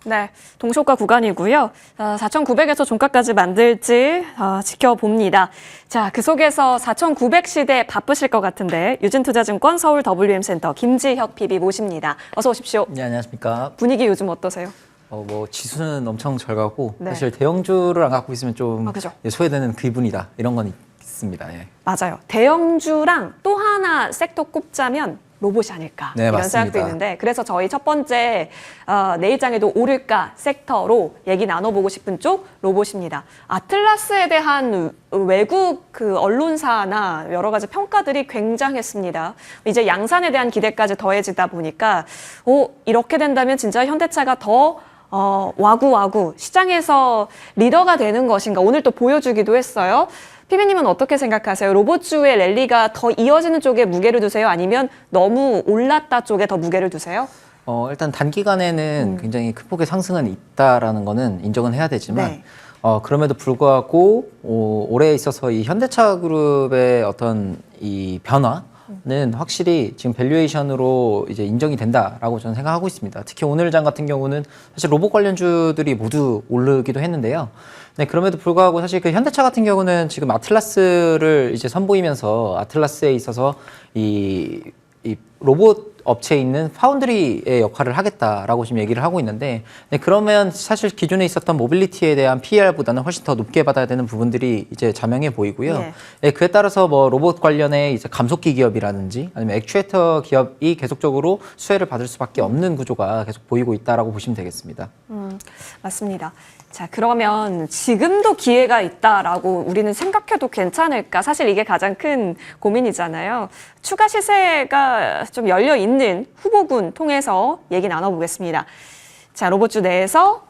네, 동쇼가 구간이고요. 4,900에서 종가까지 만들지 지켜봅니다. 자, 그 속에서 4,900 시대 바쁘실 것 같은데 유진투자증권 서울 WM센터 김지혁 PB 모십니다. 어서 오십시오. 네, 안녕하십니까. 분위기 요즘 어떠세요? 지수는 엄청 잘 가고 네. 사실 대형주를 안 갖고 있으면 좀 그죠? 소외되는 기분이다. 이런 건 있습니다. 예. 맞아요. 대형주랑 또 하나 섹터 꼽자면 로봇이 아닐까 네, 이런 맞습니다. 생각도 있는데 내일장에도 오를까 섹터로 얘기 나눠보고 싶은 쪽 로봇입니다. 아틀라스에 대한 외국 그 언론사나 여러 가지 평가들이 굉장했습니다. 이제 양산에 대한 기대까지 더해지다 보니까 이렇게 된다면 진짜 현대차가 더 와구와구 시장에서 리더가 되는 것인가 오늘 또 보여주기도 했어요. 피비님은 어떻게 생각하세요? 로봇주의 랠리가 더 이어지는 쪽에 무게를 두세요? 아니면 너무 올랐다 쪽에 더 무게를 두세요? 일단 단기간에는 굉장히 큰 폭의 상승은 있다라는 거는 인정은 해야 되지만 네. 그럼에도 불구하고 올해에 있어서 이 현대차 그룹의 어떤 이 변화는 확실히 지금 밸류에이션으로 이제 인정이 된다라고 저는 생각하고 있습니다. 특히 오늘 장 같은 경우는 사실 로봇 관련주들이 모두 오르기도 했는데요. 네, 그럼에도 불구하고 사실 그 현대차 같은 경우는 지금 아틀라스를 이제 선보이면서 아틀라스에 있어서 이 로봇 업체에 있는 파운드리의 역할을 하겠다라고 지금 얘기를 하고 있는데, 네, 그러면 사실 기존에 있었던 모빌리티에 대한 PER보다는 훨씬 더 높게 받아야 되는 부분들이 이제 자명해 보이고요. 네. 네, 그에 따라서 뭐 로봇 관련의 이제 감속기 기업이라든지 아니면 액추에이터 기업이 계속적으로 수혜를 받을 수밖에 없는 구조가 계속 보이고 있다라고 보시면 되겠습니다. 맞습니다. 자, 그러면 지금도 기회가 있다라고 우리는 생각해도 괜찮을까? 사실 이게 가장 큰 고민이잖아요. 추가 시세가 좀 열려 있는 후보군 통해서 얘기 나눠보겠습니다. 자, 로봇주 내에서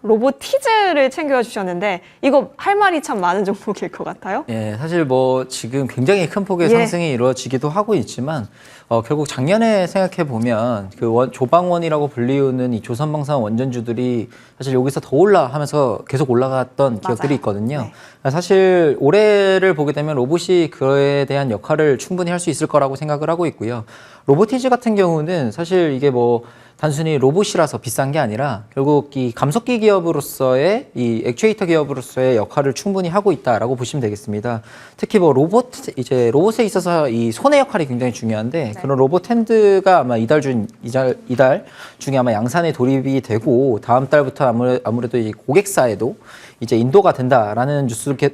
로보티즈를 챙겨주셨는데 이거 할 말이 참 많은 종목일 것 같아요. 예, 사실 뭐 지금 굉장히 큰 폭의 예. 상승이 이루어지기도 하고 있지만 결국 작년에 생각해 보면 그 조방원이라고 불리우는 이 조선방산 원전주들이 사실 여기서 더 하면서 계속 올라갔던 기업들이 있거든요. 네. 사실 올해를 보게 되면 로봇이 그에 대한 역할을 충분히 할 수 있을 거라고 생각을 하고 있고요. 로보티즈 같은 경우는 사실 이게 뭐 단순히 로봇이라서 비싼 게 아니라 결국 이 감속기 기업으로서의 이 액추에이터 기업으로서의 역할을 충분히 하고 있다라고 보시면 되겠습니다. 특히 뭐 로봇에 있어서 이 손의 역할이 굉장히 중요한데 그런 로봇 핸드가 아마 이달 중에 아마 양산에 돌입이 되고 다음 달부터 아무래도 이 고객사에도 이제 인도가 된다라는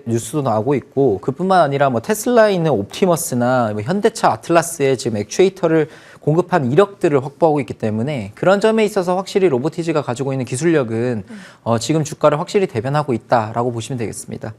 뉴스도 나오고 있고 그뿐만 아니라 뭐 테슬라에 있는 옵티머스나 뭐 현대차 아틀라스에 지금 액추에이터를 공급한 이력들을 확보하고 있기 때문에 그런 점에 있어서 확실히 로보티즈가 가지고 있는 기술력은 지금 주가를 확실히 대변하고 있다라고 보시면 되겠습니다.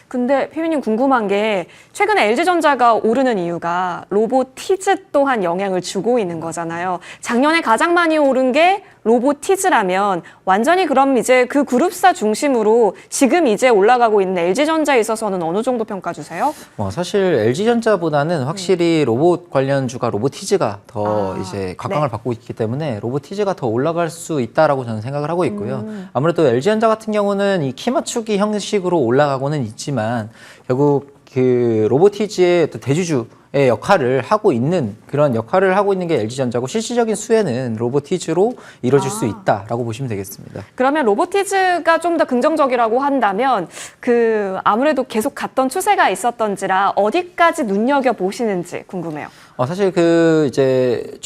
근데 피비님 궁금한 게 최근에 LG전자가 오르는 이유가 로보티즈 또한 영향을 주고 있는 거잖아요. 작년에 가장 많이 오른 게 로보티즈라면 완전히 그럼 이제 그 그룹사 중심으로 지금 이제 올라가고 있는 LG전자에 있어서는 어느 정도 평가 주세요? 사실 LG전자보다는 확실히 로봇 관련주가 로보티즈가 더 이제 각광을 네. 받고 있기 때문에 로보티즈가 더 올라갈 수 있다라고 저는 생각을 하고 있고요. 아무래도 LG전자 같은 경우는 이 키 맞추기 형식으로 올라가고는 있지만 결국 그 로보티즈의 또 대주주의 역할을 하고 있는 그런 역할을 하고 있는 게 LG전자고 실질적인 수혜는 로보티즈로 이루어질 수 있다라고 보시면 되겠습니다. 그러면 로보티즈가 좀 더 긍정적이라고 한다면 그 아무래도 계속 갔던 추세가 있었던지라 어디까지 눈여겨 보시는지 궁금해요. 사실 그 이제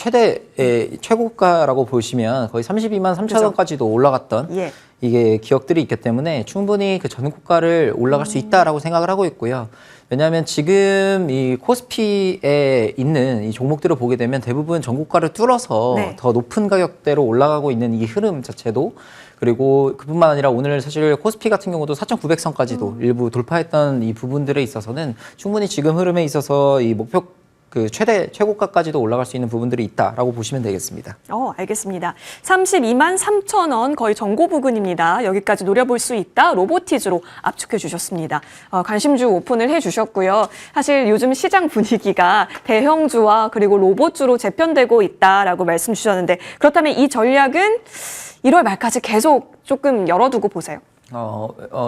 최고가라고 보시면 거의 32만 3천 원까지도 올라갔던 예. 이게 기업들이 있기 때문에 충분히 그 전고가를 올라갈 수 있다라고 생각을 하고 있고요. 왜냐하면 지금 이 코스피에 있는 이 종목들을 보게 되면 대부분 전고가를 뚫어서 네. 더 높은 가격대로 올라가고 있는 이 흐름 자체도 그리고 그뿐만 아니라 오늘 사실 코스피 같은 경우도 4,900선까지도 일부 돌파했던 이 부분들에 있어서는 충분히 지금 흐름에 있어서 이 목표 그 최고가까지도 올라갈 수 있는 부분들이 있다라고 보시면 되겠습니다. 알겠습니다. 32만 3천 원 거의 정고 부근입니다. 여기까지 노려볼 수 있다. 로보티즈로 압축해 주셨습니다. 관심주 오픈을 해 주셨고요. 사실 요즘 시장 분위기가 대형주와 그리고 로봇주로 재편되고 있다라고 말씀 주셨는데 그렇다면 이 전략은 1월 말까지 계속 조금 열어두고 보세요.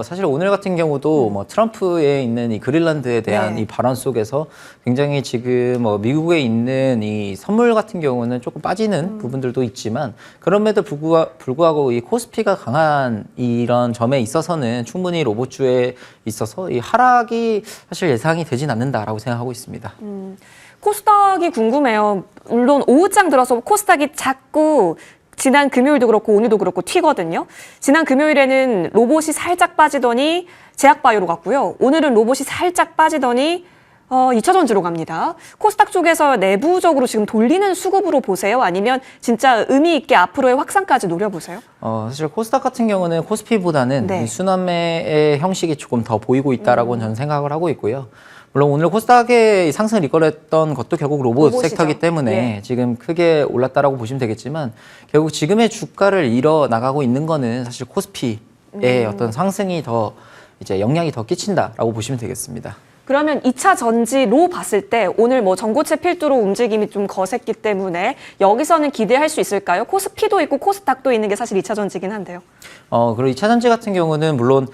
사실 오늘 같은 경우도 뭐 트럼프에 있는 이 그린란드에 대한 네. 이 발언 속에서 굉장히 지금 미국에 있는 이 선물 같은 경우는 조금 빠지는 부분들도 있지만 그럼에도 불구하고 이 코스피가 강한 이런 점에 있어서는 충분히 로봇주에 있어서 이 하락이 사실 예상이 되진 않는다라고 생각하고 있습니다. 코스닥이 궁금해요. 물론 오후장 들어서 코스닥이 자꾸 지난 금요일도 그렇고 오늘도 그렇고 튀거든요. 지난 금요일에는 로봇이 살짝 빠지더니 제약바이오로 갔고요. 오늘은 로봇이 살짝 빠지더니 2차전지로 갑니다. 코스닥 쪽에서 내부적으로 지금 돌리는 수급으로 보세요? 아니면 진짜 의미 있게 앞으로의 확산까지 노려보세요? 사실 코스닥 같은 경우는 코스피보다는 네. 이 순환매의 형식이 조금 더 보이고 있다라고 저는 생각을 하고 있고요. 물론 오늘 코스닥의 상승을 이끌었던 것도 결국 로봇 로봇이죠. 섹터이기 때문에 예. 지금 크게 올랐다라고 보시면 되겠지만 결국 지금의 주가를 이뤄 나가고 있는 거는 사실 코스피의 어떤 상승이 더 이제 영향이 더 끼친다라고 보시면 되겠습니다. 그러면 2차 전지로 봤을 때 오늘 뭐 전고체 필두로 움직임이 좀 거셌기 때문에 여기서는 기대할 수 있을까요? 코스피도 있고 코스닥도 있는 게 사실 2차 전지긴 한데요. 그리고 2차 전지 같은 경우는 물론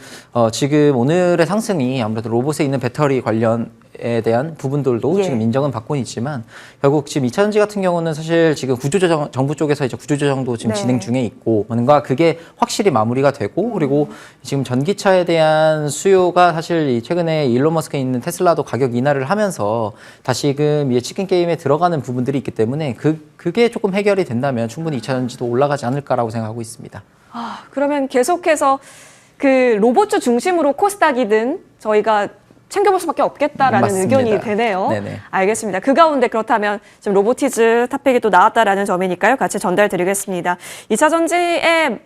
지금 오늘의 상승이 아무래도 로봇에 있는 배터리 관련에 대한 부분들도 예. 지금 인정은 받고는 있지만 결국 지금 2차 전지 같은 경우는 사실 지금 구조조정 정부 쪽에서 이제 구조조정도 지금 네. 진행 중에 있고 뭔가 그게 확실히 마무리가 되고 그리고 지금 전기차에 대한 수요가 사실 이 최근에 일론 머스크에 있는 테슬라도 가격 인하를 하면서 다시금 치킨 게임에 들어가는 부분들이 있기 때문에 그게 조금 해결이 된다면 충분히 2차 전지도 올라가지 않을까라고 생각하고 있습니다. 그러면 계속해서 그 로봇주 중심으로 코스닥이든 저희가 챙겨볼 수밖에 없겠다라는 맞습니다. 의견이 되네요. 네네. 알겠습니다. 그 가운데 그렇다면 지금 로보티즈 탑픽이 또 나왔다라는 점이니까요. 같이 전달드리겠습니다. 2차 전지의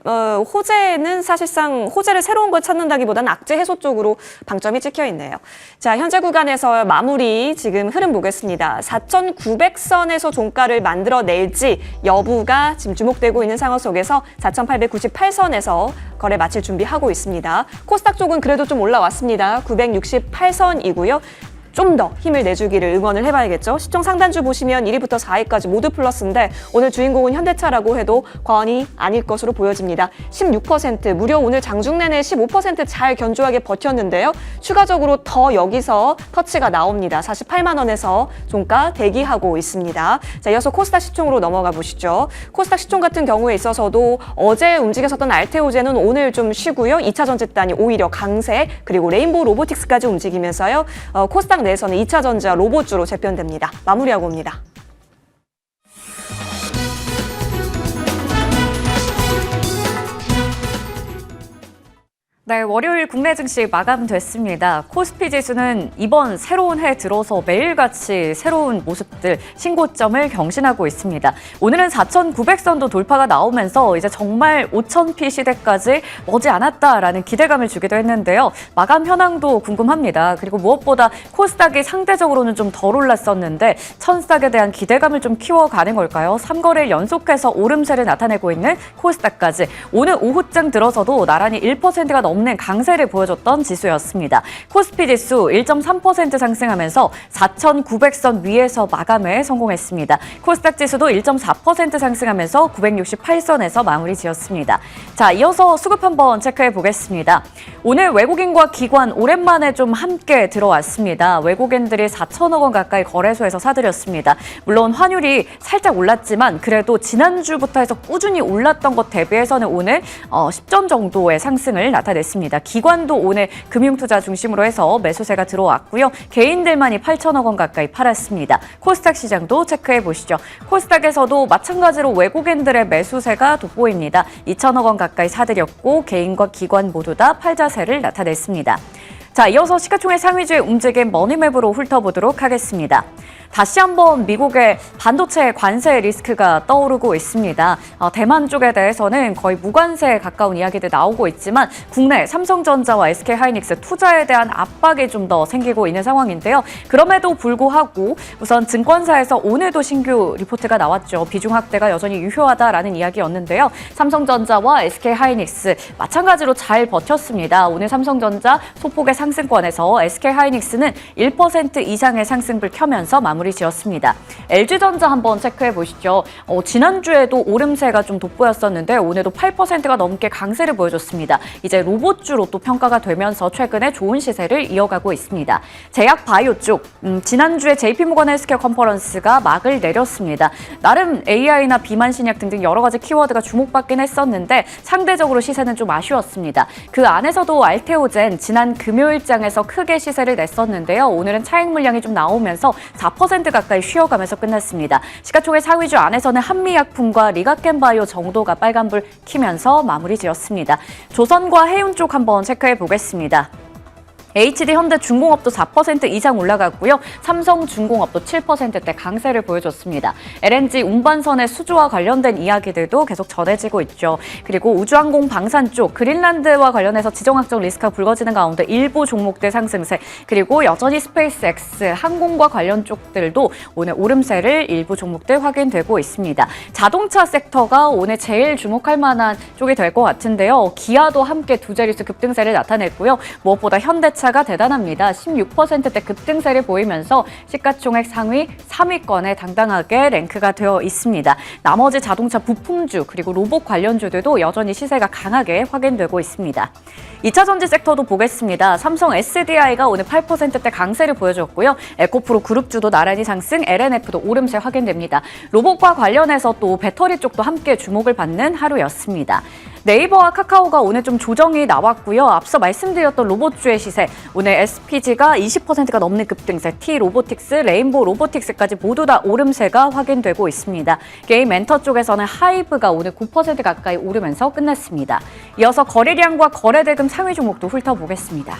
호재는 사실상 호재를 새로운 걸 찾는다기보다는 악재 해소 쪽으로 방점이 찍혀 있네요. 자, 현재 구간에서 마무리 지금 흐름 보겠습니다. 4,900선에서 종가를 만들어낼지 여부가 지금 주목되고 있는 상황 속에서 4,898선에서 거래 마칠 준비하고 있습니다. 코스닥 쪽은 그래도 좀 올라왔습니다. 968선이고요. 좀 더 힘을 내주기를 응원을 해봐야겠죠. 시총 상단주 보시면 1위부터 4위까지 모두 플러스인데 오늘 주인공은 현대차라고 해도 과언이 아닐 것으로 보여집니다. 16%, 무려 오늘 장중 내내 15%잘 견조하게 버텼는데요. 추가적으로 더 여기서 터치가 나옵니다. 48만 원에서 종가 대기하고 있습니다. 자, 이어서 코스닥 시총으로 넘어가 보시죠. 코스닥 시총 같은 경우에 있어서도 어제 움직였었던 알테오제는 오늘 좀 쉬고요. 2차 전지단이 오히려 강세, 그리고 레인보우 로보틱스까지 움직이면서요. 코스닥 내에서는 2차 전지와 로봇주로 재편됩니다. 마무리하고 옵니다. 네, 월요일 국내 증시 마감됐습니다. 코스피 지수는 이번 새로운 해 들어서 매일같이 새로운 모습들, 신고점을 경신하고 있습니다. 오늘은 4,900선도 돌파가 나오면서 이제 정말 5,000피 시대까지 머지않았다라는 기대감을 주기도 했는데요. 마감 현황도 궁금합니다. 그리고 무엇보다 코스닥이 상대적으로는 좀 덜 올랐었는데 천스닥에 대한 기대감을 좀 키워가는 걸까요? 3거래일 연속해서 오름세를 나타내고 있는 코스닥까지 오늘 오후장 들어서도 나란히 1%가 넘는 강세를 보여줬던 지수였습니다. 코스피 지수 1.3% 상승하면서 4,900선 위에서 마감에 성공했습니다. 코스닥 지수도 1.4% 상승하면서 968선에서 마무리 지었습니다. 자, 이어서 수급 한번 체크해 보겠습니다. 오늘 외국인과 기관 오랜만에 좀 함께 들어왔습니다. 외국인들이 4천억 원 가까이 거래소에서 사들였습니다. 물론 환율이 살짝 올랐지만 그래도 지난주부터 해서 꾸준히 올랐던 것 대비해서는 오늘 10전 정도의 상승을 나타냈습니다. 기관도 오늘 금융투자 중심으로 해서 매수세가 들어왔고요. 개인들만이 8천억 원 가까이 팔았습니다. 코스닥 시장도 체크해 보시죠. 코스닥에서도 마찬가지로 외국인들의 매수세가 돋보입니다. 2천억 원 가까이 사들였고 개인과 기관 모두 다 팔자세를 나타냈습니다. 자, 이어서 시가총액 상위주의 움직임 머니맵으로 훑어보도록 하겠습니다. 다시 한번 미국의 반도체 관세 리스크가 떠오르고 있습니다. 대만 쪽에 대해서는 거의 무관세에 가까운 이야기들 나오고 있지만 국내 삼성전자와 SK하이닉스 투자에 대한 압박이 좀 더 생기고 있는 상황인데요. 그럼에도 불구하고 우선 증권사에서 오늘도 신규 리포트가 나왔죠. 비중 확대가 여전히 유효하다라는 이야기였는데요. 삼성전자와 SK하이닉스 마찬가지로 잘 버텼습니다. 오늘 삼성전자 소폭의 상승권에서 SK하이닉스는 1% 이상의 상승을 켜면서 마무리 마무리 지었습니다. LG전자 한번 체크해 보시죠. 지난주에도 오름세가 좀 돋보였었는데 오늘도 8%가 넘게 강세를 보여줬습니다. 이제 로봇주로 또 평가가 되면서 최근에 좋은 시세를 이어가고 있습니다. 제약 바이오 쪽, 지난주에 JP모건 헬스케어 컨퍼런스가 막을 내렸습니다. 나름 AI나 비만 신약 등등 여러 가지 키워드가 주목받긴 했었는데 상대적으로 시세는 좀 아쉬웠습니다. 그 안에서도 알테오젠 지난 금요일장에서 크게 시세를 냈었는데요. 오늘은 차익 물량이 좀 나오면서 4% 가까이 쉬어가면서 끝났습니다. 시가총액 상위주 안에서는 한미약품과 리가켄바이오 정도가 빨간불 키면서 마무리 지었습니다. 조선과 해운 쪽 한번 체크해 보겠습니다. HD 현대중공업도 4% 이상 올라갔고요. 삼성중공업도 7%대 강세를 보여줬습니다. LNG 운반선의 수주와 관련된 이야기들도 계속 전해지고 있죠. 그리고 우주항공 방산 쪽 그린란드와 관련해서 지정학적 리스크가 불거지는 가운데 일부 종목들 상승세, 그리고 여전히 스페이스X 항공과 관련 쪽들도 오늘 오름세를 일부 종목들 확인되고 있습니다. 자동차 섹터가 오늘 제일 주목할 만한 쪽이 될 것 같은데요. 기아도 함께 두 자릿수 급등세를 나타냈고요. 무엇보다 현대차 가 대단합니다. 16%대 급등세를 보이면서 시가총액 상위 3위권에 당당하게 랭크가 되어 있습니다. 나머지 자동차 부품주 그리고 로봇 관련주들도 여전히 시세가 강하게 확인되고 있습니다. 2차 전지 섹터도 보겠습니다. 삼성 SDI가 오늘 8%대 강세를 보여줬고요. 에코프로 그룹주도 나란히 상승, LNF도 오름세 확인됩니다. 로봇과 관련해서 또 배터리 쪽도 함께 주목을 받는 하루였습니다. 네이버와 카카오가 오늘 좀 조정이 나왔고요. 앞서 말씀드렸던 로봇주의 시세, 오늘 SPG가 20%가 넘는 급등세, T로보틱스, 레인보우 로보틱스까지 모두 다 오름세가 확인되고 있습니다. 게임 엔터 쪽에서는 하이브가 오늘 9% 가까이 오르면서 끝났습니다. 이어서 거래량과 거래대금 상위 종목도 훑어보겠습니다.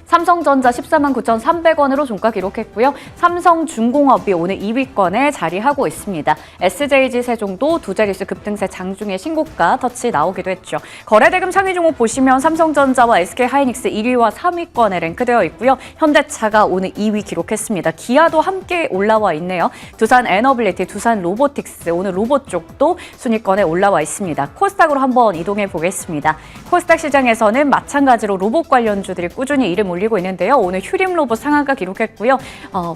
삼성전자 14만 9,300원으로 종가 기록했고요. 삼성중공업이 오늘 2위권에 자리하고 있습니다. SJG세종도 두 자릿수 급등세 장중에 신고가 터치 나오기도 했죠. 거래대금 상위 종목 보시면 삼성전자와 SK하이닉스 1위와 3위권에 랭크되어 있고요. 현대차가 오늘 2위 기록했습니다. 기아도 함께 올라와 있네요. 두산 에너빌리티, 두산 로보틱스, 오늘 로봇 쪽도 순위권에 올라와 있습니다. 코스닥으로 한번 이동해 보겠습니다. 코스닥 시장에서는 마찬가지로 로봇 관련주들이 꾸준히 이름 올리고 있는데요. 오늘 휴림 로봇 상한가 기록했고요.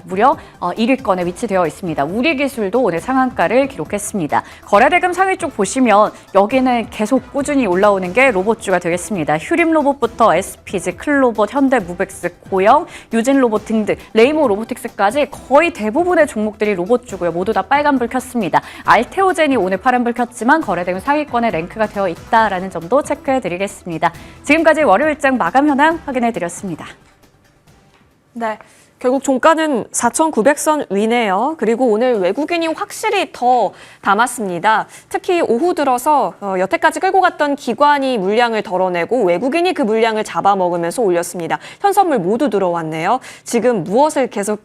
무려 1위권에 위치되어 있습니다. 우리기술도 오늘 상한가를 기록했습니다. 거래대금 상위 쪽 보시면 여기는 계속 꾸준히 올라오는 게 로봇주가 되겠습니다. 휴림 로봇부터 SPG, 클로봇, 현대무벡스, 고영, 유진 로봇 등등 레이모 로보틱스까지 거의 대부분의 종목들이 로봇주고요. 모두 다 빨간불 켰습니다. 알테오젠이 오늘 파란불 켰지만 거래대금 상위권에 랭크가 되어 있다라는 점도 체크해드리겠습니다. 지금까지 월요일장 마감 현황 확인해드렸습니다. 네. 결국 종가는 4,900선 위네요. 그리고 오늘 외국인이 확실히 더 담았습니다. 특히 오후 들어서 여태까지 끌고 갔던 기관이 물량을 덜어내고 외국인이 그 물량을 잡아먹으면서 올렸습니다. 현선물 모두 들어왔네요. 지금 무엇을 계속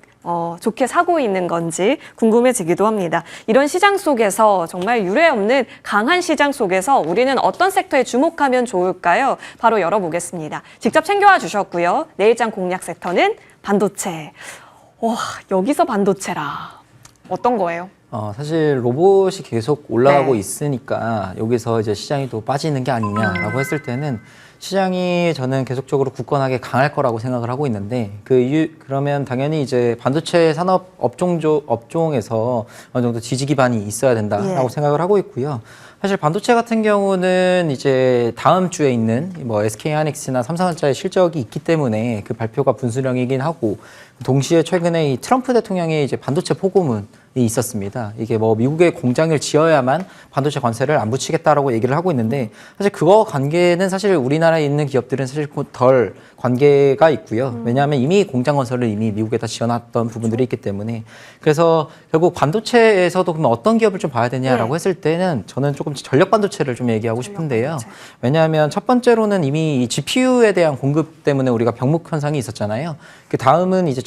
좋게 사고 있는 건지 궁금해지기도 합니다. 이런 시장 속에서 정말 유례없는 강한 시장 속에서 우리는 어떤 섹터에 주목하면 좋을까요? 바로 열어보겠습니다. 직접 챙겨와 주셨고요. 내일장 공략 섹터는 반도체. 와, 여기서 반도체라. 어떤 거예요? 사실 로봇이 계속 올라가고 네. 있으니까 여기서 이제 시장이 또 빠지는 게 아니냐라고 했을 때는 시장이 저는 계속적으로 굳건하게 강할 거라고 생각을 하고 있는데 그러면 당연히 이제 반도체 산업 업종에서 어느 정도 지지 기반이 있어야 된다라고 생각을 하고 있고요. 사실 반도체 같은 경우는 이제 다음 주에 있는 뭐 SK하이닉스나 삼성전자의 실적이 있기 때문에 그 발표가 분수령이긴 하고 동시에 최근에 이 트럼프 대통령의 이제 반도체 포고문이 있었습니다. 이게 뭐 미국에 공장을 지어야만 반도체 관세를 안 붙이겠다라고 얘기를 하고 있는데 사실 그거 관계는 사실 우리나라에 있는 기업들은 사실 덜 관계가 있고요. 왜냐하면 이미 공장 건설을 이미 미국에다 지어놨던 부분들이 있기 때문에 그래서 결국 반도체에서도 그러면 어떤 기업을 좀 봐야 되냐라고 했을 때는 저는 조금 전력 반도체를 좀 얘기하고 싶은데요. 왜냐하면 첫 번째로는 이미 이 GPU에 대한 공급 때문에 우리가 병목 현상이 있었잖아요. 그 다음은 이제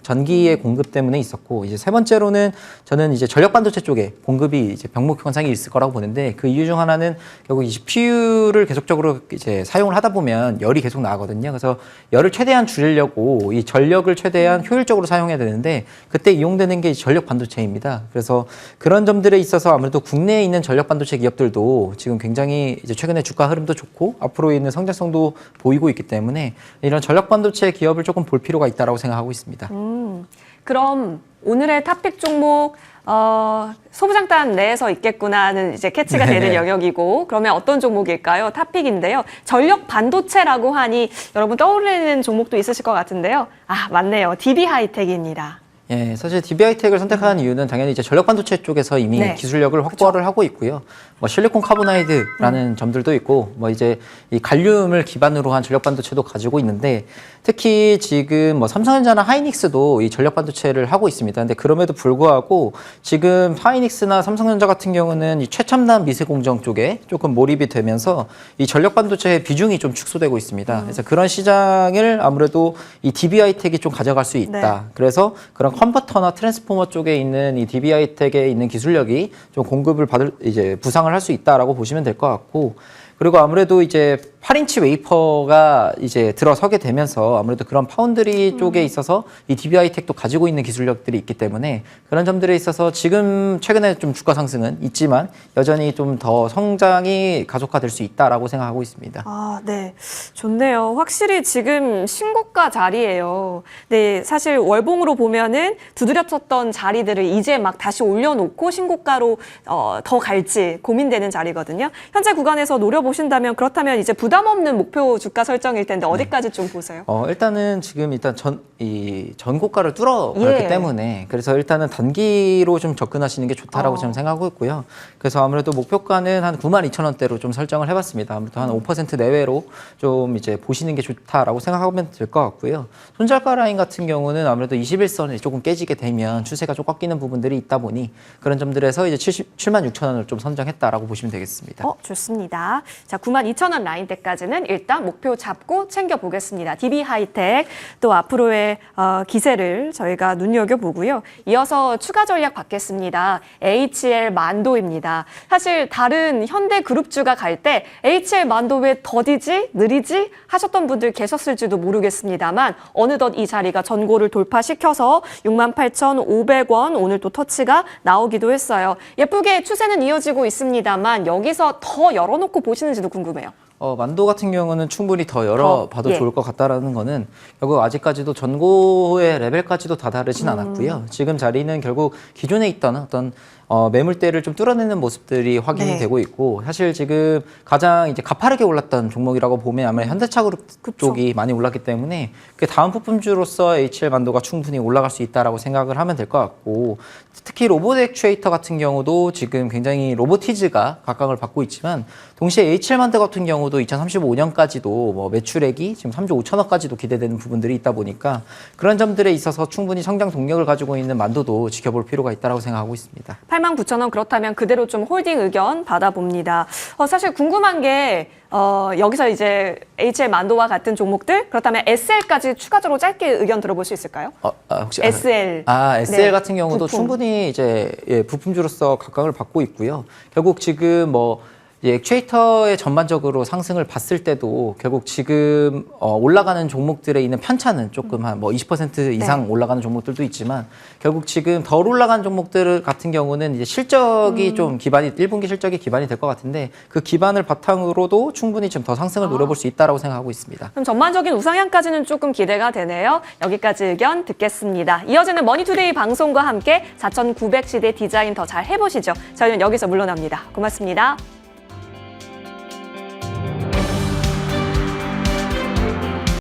전기의 공급 때문에 있었고 이제 세 번째로는 저는 이제 전력 반도체 쪽에 공급이 이제 병목 현상이 있을 거라고 보는데 그 이유 중 하나는 결국 이 GPU를 계속적으로 이제 사용을 하다 보면 열이 계속 나거든요. 그래서 열을 최대한 줄이려고 이 전력을 최대한 효율적으로 사용해야 되는데 그때 이용되는 게 전력 반도체입니다. 그래서 그런 점들에 있어서 아무래도 국내에 있는 전력 반도체 기업들도 지금 굉장히 이제 최근에 주가 흐름도 좋고 앞으로 있는 성장성도 보이고 있기 때문에 이런 전력 반도체 기업을 조금 볼 필요가 있다라고 생각하고 있습니다. 그럼 오늘의 탑픽 종목 소부장단 내에서 있겠구나는 이제 캐치가 되는 영역이고 그러면 어떤 종목일까요? 탑픽인데요. 전력 반도체라고 하니 여러분 떠오르는 종목도 있으실 것 같은데요. 아, 맞네요. DB 하이텍입니다. 예, 사실 DB하이텍을 선택한 이유는 당연히 이제 전력 반도체 쪽에서 이미 네. 기술력을 확보를 하고 있고요. 뭐 실리콘 카보나이드라는 점들도 있고, 뭐 이제 이 갈륨을 기반으로 한 전력 반도체도 가지고 있는데, 특히 지금 뭐 삼성전자나 하이닉스도 이 전력 반도체를 하고 있습니다. 근데 그럼에도 불구하고 지금 하이닉스나 삼성전자 같은 경우는 이 최첨단 미세 공정 쪽에 조금 몰입이 되면서 이 전력 반도체의 비중이 좀 축소되고 있습니다. 그래서 그런 시장을 아무래도 이 DB하이텍이 좀 가져갈 수 있다. 네. 그래서 그런 컨버터나 트랜스포머 쪽에 있는 이 DB하이텍에 있는 기술력이 좀 공급을 이제 부상을 할 수 있다라고 보시면 될 것 같고, 그리고 아무래도 이제 8인치 웨이퍼가 이제 들어서게 되면서 아무래도 그런 파운드리 쪽에 있어서 이 DB하이텍도 가지고 있는 기술력들이 있기 때문에 그런 점들에 있어서 지금 최근에 좀 주가 상승은 있지만 여전히 좀 더 성장이 가속화될 수 있다라고 생각하고 있습니다. 아, 네. 좋네요. 확실히 지금 신고가 자리예요. 네, 사실 월봉으로 보면은 두드려쳤던 자리들을 이제 막 다시 올려놓고 신고가로 더 갈지 고민되는 자리거든요. 현재 구간에서 노려보신다면 그렇다면 이제 부담 없는 목표 주가 설정일 텐데 어디까지 좀 보세요? 일단은 지금 일단 전고가를 뚫어버렸기 예. 때문에 그래서 일단은 단기로 좀 접근하시는 게 좋다라고 저는 생각하고 있고요. 그래서 아무래도 목표가는 한 92,000원대로 좀 설정을 해봤습니다. 아무래도 한 5% 내외로 좀 이제 보시는 게 좋다라고 생각하면 될 것 같고요. 손절가 라인 같은 경우는 아무래도 21선이 조금 깨지게 되면 추세가 좀 꺾이는 부분들이 있다 보니 그런 점들에서 이제 76,000원을 좀 선정했다라고 보시면 되겠습니다. 좋습니다. 자, 92,000원 라인대까지는 일단 목표 잡고 챙겨보겠습니다. DB하이텍 또 앞으로의 기세를 저희가 눈여겨보고요. 이어서 추가 전략 받겠습니다. HL 만도입니다. 사실 다른 현대그룹주가 갈 때 HL 만도 왜 더디지? 느리지? 하셨던 분들 계셨을지도 모르겠습니다만 어느덧 이 자리가 전고를 돌파시켜서 68,500원 오늘 또 터치가 나오기도 했어요. 예쁘게 추세는 이어지고 있습니다만 여기서 더 열어놓고 보시는지도 궁금해요. 만도 같은 경우는 충분히 더 열어봐도 좋을 것 같다라는 거는 결국 아직까지도 전고의 레벨까지도 다다르진 않았고요. 지금 자리는 결국 기존에 있던 어떤 매물대를 좀 뚫어내는 모습들이 확인이 네. 되고 있고 사실 지금 가장 이제 가파르게 올랐던 종목이라고 보면 아마 현대차그룹 쪽이 많이 올랐기 때문에 그 다음 부품주로서 HL 만도가 충분히 올라갈 수 있다라고 생각을 하면 될 것 같고 특히 로봇 액추에이터 같은 경우도 지금 굉장히 로보티즈가 각광을 받고 있지만 동시에 HL 만도 같은 경우도 2035년까지도 뭐 매출액이 지금 3조 5천억까지도 기대되는 부분들이 있다 보니까 그런 점들에 있어서 충분히 성장 동력을 가지고 있는 만도도 지켜볼 필요가 있다고 생각하고 있습니다. 89,000원 그렇다면 그대로 좀 홀딩 의견 받아봅니다. 사실 궁금한 게 여기서 이제 HL 만도와 같은 종목들 그렇다면 SL까지 추가적으로 짧게 의견 들어볼 수 있을까요? 혹시 SL. SL 네, 같은 경우도 부품. 충분히 이제 부품주로서 각광을 받고 있고요. 결국 지금 뭐 액추에이터의 전반적으로 상승을 봤을 때도 결국 지금 올라가는 종목들에 있는 편차는 조금 한 뭐 20% 이상 올라가는 종목들도 있지만 결국 지금 덜 올라간 종목들 같은 경우는 이제 실적이 좀 기반이 1분기 실적이 기반이 될 것 같은데 그 기반을 바탕으로도 충분히 좀 더 상승을 노려볼 수 있다라고 생각하고 있습니다. 그럼 전반적인 우상향까지는 조금 기대가 되네요. 여기까지 의견 듣겠습니다. 이어지는 머니투데이 방송과 함께 4,900시대 디자인 더 잘 해보시죠. 저희는 여기서 물러납니다. 고맙습니다.